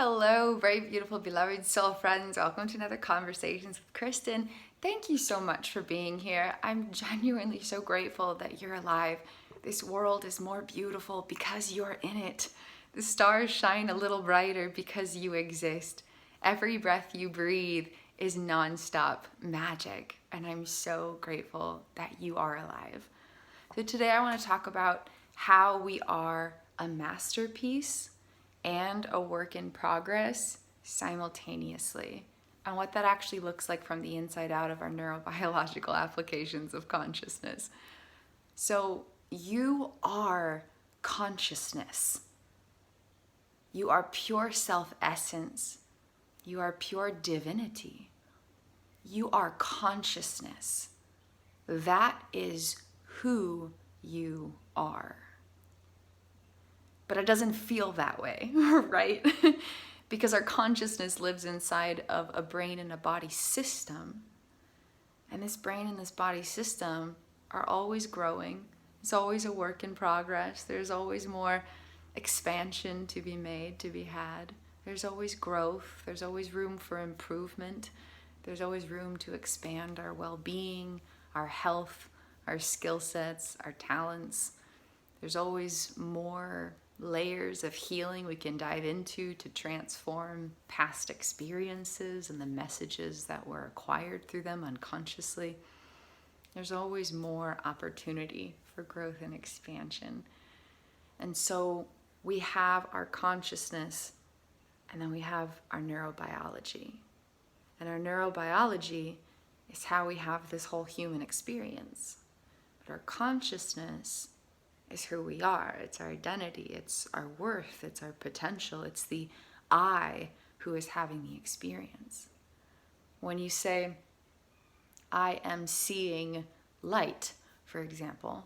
Hello, very beautiful, beloved soul friends. Welcome to another Conversations with Kristin. Thank you so much for being here. I'm genuinely so grateful that you're alive. This world is more beautiful because you're in it. The stars shine a little brighter because you exist. Every breath you breathe is nonstop magic, and I'm so grateful that you are alive. So today I want to talk about how we are a masterpiece and a work in progress simultaneously, and what that actually looks like from the inside out of our neurobiological applications of consciousness. So you are consciousness. You are pure self-essence. You are pure divinity. You are consciousness. That is who you are. But it doesn't feel that way, right? Because our consciousness lives inside of a brain and a body system. And this brain and this body system are always growing. It's always a work in progress. There's always more expansion to be made, to be had. There's always growth. There's always room for improvement. There's always room to expand our well-being, our health, our skill sets, our talents. There's always more layers of healing we can dive into to transform past experiences and the messages that were acquired through them unconsciously. There's always more opportunity for growth and expansion. And so we have our consciousness, and then we have our neurobiology. And our neurobiology is how we have this whole human experience. But our consciousness is who we are. It's our identity, it's our worth, it's our potential, it's the I who is having the experience. When you say, I am seeing light, for example,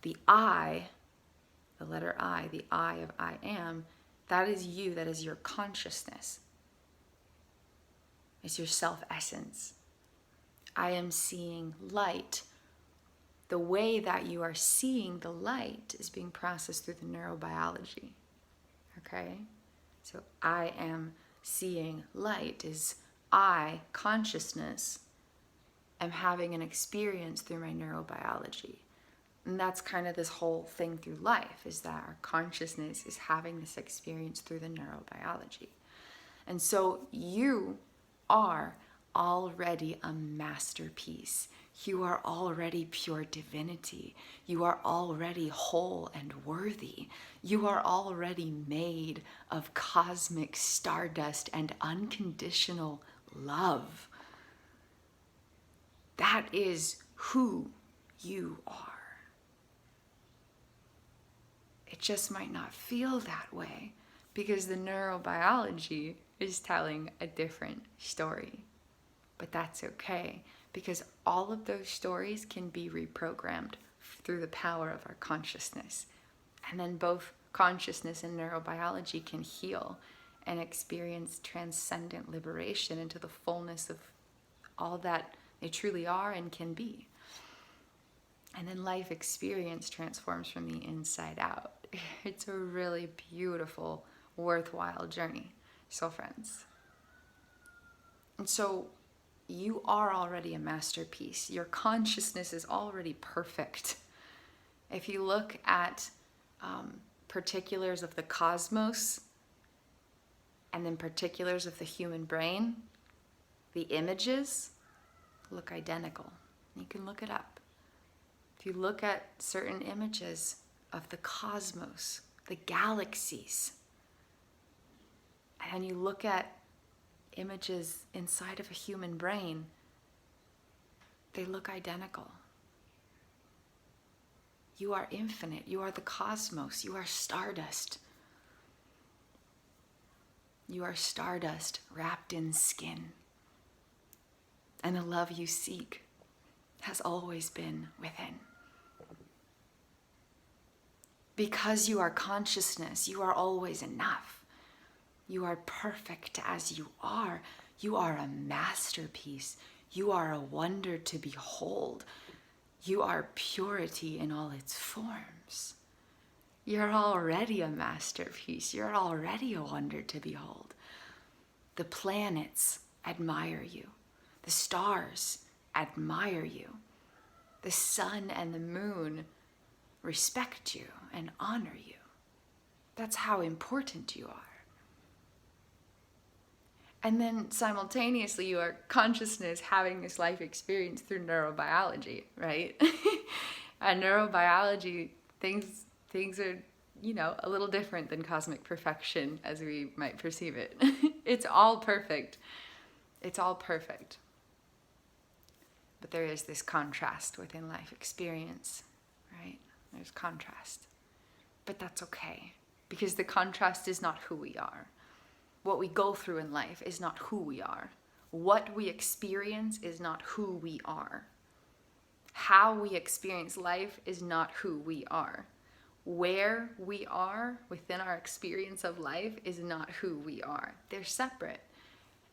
the I, the letter I, the I of I am, that is you, that is your consciousness. It's your self-essence. I am seeing light. The way that you are seeing the light is being processed through the neurobiology, okay? So I am seeing light is I, consciousness, am having an experience through my neurobiology. And that's kind of this whole thing through life, is that our consciousness is having this experience through the neurobiology. And so you are already a masterpiece. You are already pure divinity. You are already whole and worthy. You are already made of cosmic stardust and unconditional love. That is who you are. It just might not feel that way because the neurobiology is telling a different story. But that's okay, because all of those stories can be reprogrammed through the power of our consciousness. And then both consciousness and neurobiology can heal and experience transcendent liberation into the fullness of all that they truly are and can be. And then life experience transforms from the inside out. It's a really beautiful, worthwhile journey, soul friends. And so you are already a masterpiece. Your consciousness is already perfect. If you look at particulars of the cosmos and then particulars of the human brain, the images look identical. You can look it up. If you look at certain images of the cosmos, the galaxies, and you look at images inside of a human brain, they look identical. You are infinite. You are the cosmos. You are stardust. You are stardust wrapped in skin. And the love you seek has always been within. Because you are consciousness, you are always enough. You are perfect as you are. You are a masterpiece. You are a wonder to behold. You are purity in all its forms. You're already a masterpiece. You're already a wonder to behold. The planets admire you. The stars admire you. The sun and the moon respect you and honor you. That's how important you are. And then simultaneously, you are consciousness having this life experience through neurobiology, right? And neurobiology, things are, a little different than cosmic perfection as we might perceive it. It's all perfect. It's all perfect. But there is this contrast within life experience, right? There's contrast. But that's okay, because the contrast is not who we are. What we go through in life is not who we are. What we experience is not who we are. How we experience life is not who we are. Where we are within our experience of life is not who we are. They're separate.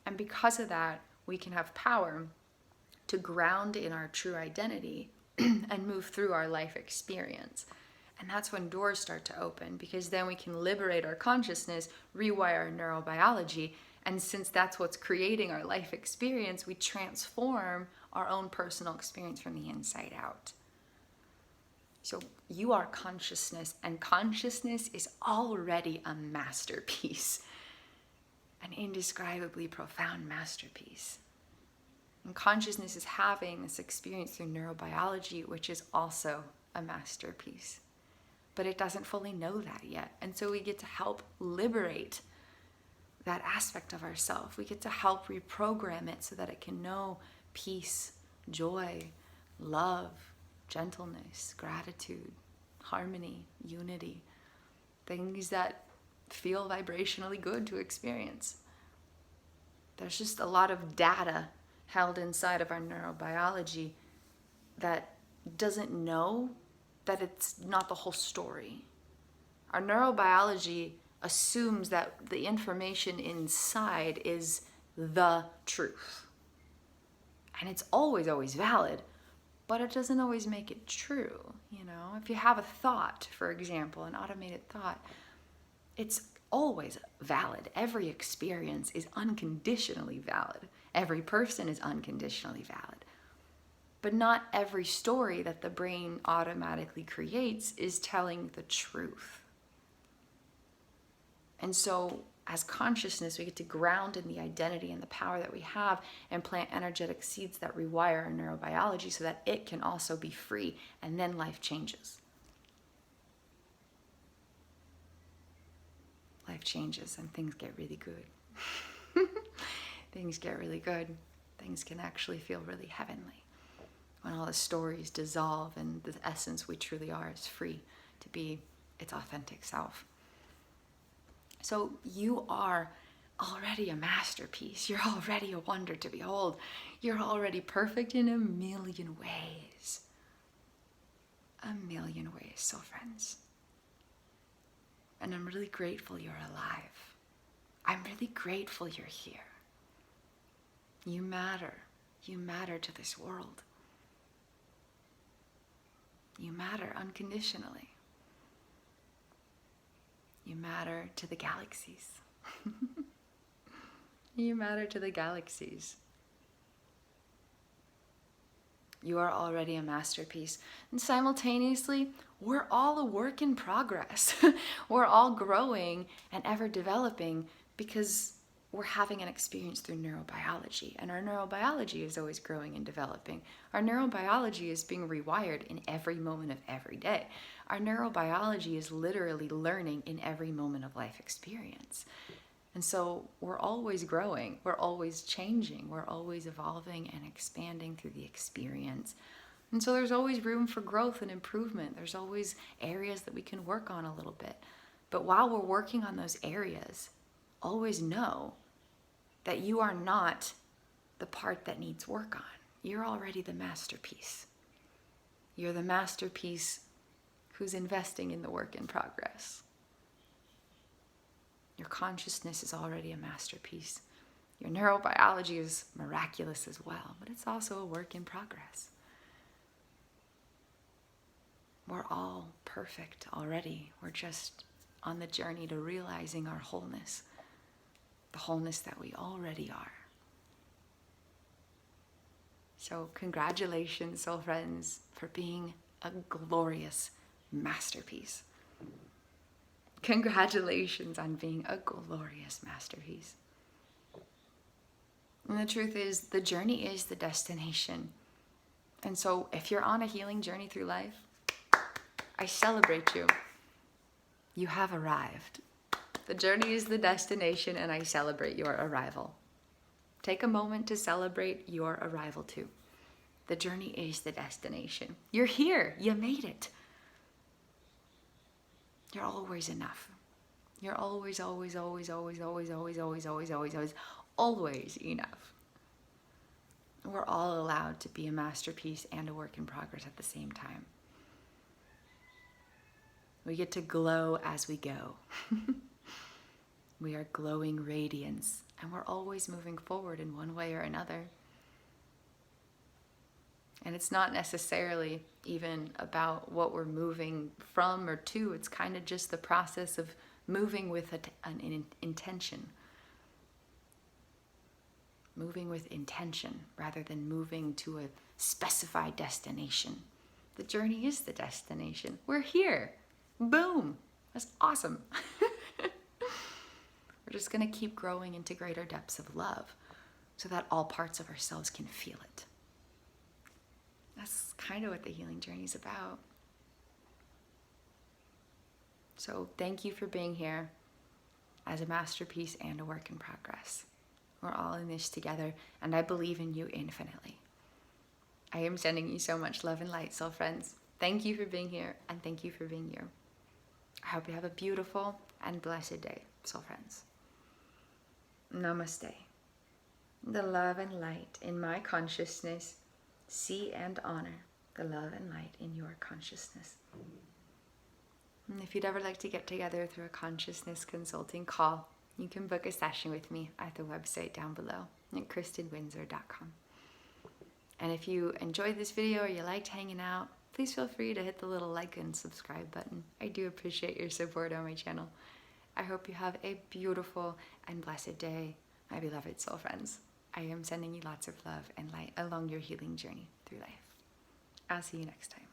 And because of that, we can have power to ground in our true identity and move through our life experience. And that's when doors start to open, because then we can liberate our consciousness, rewire our neurobiology, and since that's what's creating our life experience, we transform our own personal experience from the inside out. So you are consciousness, and consciousness is already a masterpiece, an indescribably profound masterpiece. And consciousness is having this experience through neurobiology, which is also a masterpiece. But it doesn't fully know that yet. And so we get to help liberate that aspect of ourselves. We get to help reprogram it so that it can know peace, joy, love, gentleness, gratitude, harmony, unity, things that feel vibrationally good to experience. There's just a lot of data held inside of our neurobiology that doesn't know that it's not the whole story. Our neurobiology assumes that the information inside is the truth. And it's always, always valid, but it doesn't always make it true. If you have a thought, for example, an automated thought, it's always valid. Every experience is unconditionally valid. Every person is unconditionally valid. But not every story that the brain automatically creates is telling the truth. And so as consciousness, we get to ground in the identity and the power that we have and plant energetic seeds that rewire our neurobiology so that it can also be free, and then life changes. Life changes and things get really good. Things get really good. Things can actually feel really heavenly when all the stories dissolve and the essence we truly are is free to be its authentic self. So you are already a masterpiece. You're already a wonder to behold. You're already perfect in a million ways. A million ways, so friends. And I'm really grateful you're alive. I'm really grateful you're here. You matter. You matter to this world. You matter unconditionally. You matter to the galaxies. You matter to the galaxies. You are already a masterpiece. And simultaneously, we're all a work in progress. We're all growing and ever developing because we're having an experience through neurobiology. And our neurobiology is always growing and developing. Our neurobiology is being rewired in every moment of every day. Our neurobiology is literally learning in every moment of life experience. And so we're always growing, we're always changing, we're always evolving and expanding through the experience. And so there's always room for growth and improvement. There's always areas that we can work on a little bit. But while we're working on those areas, always know that you are not the part that needs work on. You're already the masterpiece. You're the masterpiece who's investing in the work in progress. Your consciousness is already a masterpiece. Your neurobiology is miraculous as well, but it's also a work in progress. We're all perfect already. We're just on the journey to realizing our wholeness, the wholeness that we already are. So congratulations, soul friends, for being a glorious masterpiece. Congratulations on being a glorious masterpiece. And the truth is, the journey is the destination. And so if you're on a healing journey through life, I celebrate you. You have arrived. The journey is the destination, and I celebrate your arrival. Take a moment to celebrate your arrival too. The journey is the destination. You're here. You made it. You're always enough. You're always, always, always, always, always, always, always, always, always, always, always enough. We're all allowed to be a masterpiece and a work in progress at the same time. We get to glow as we go. We are glowing radiance, and we're always moving forward in one way or another. And it's not necessarily even about what we're moving from or to. It's kind of just the process of moving with an intention. Moving with intention rather than moving to a specified destination. The journey is the destination. We're here. Boom. That's awesome. We're just going to keep growing into greater depths of love so that all parts of ourselves can feel it. That's kind of what the healing journey is about. So thank you for being here as a masterpiece and a work in progress. We're all in this together, and I believe in you infinitely. I am sending you so much love and light, soul friends. Thank you for being here, and thank you for being you. I hope you have a beautiful and blessed day, soul friends. Namaste. The love and light in my consciousness, see and honor the love and light in your consciousness. And if you'd ever like to get together through a consciousness consulting call, you can book a session with me at the website down below at kristinwindsor.com. And if you enjoyed this video or you liked hanging out, please feel free to hit the little like and subscribe button. I do appreciate your support on my channel. I hope you have a beautiful and blessed day, my beloved soul friends. I am sending you lots of love and light along your healing journey through life. I'll see you next time.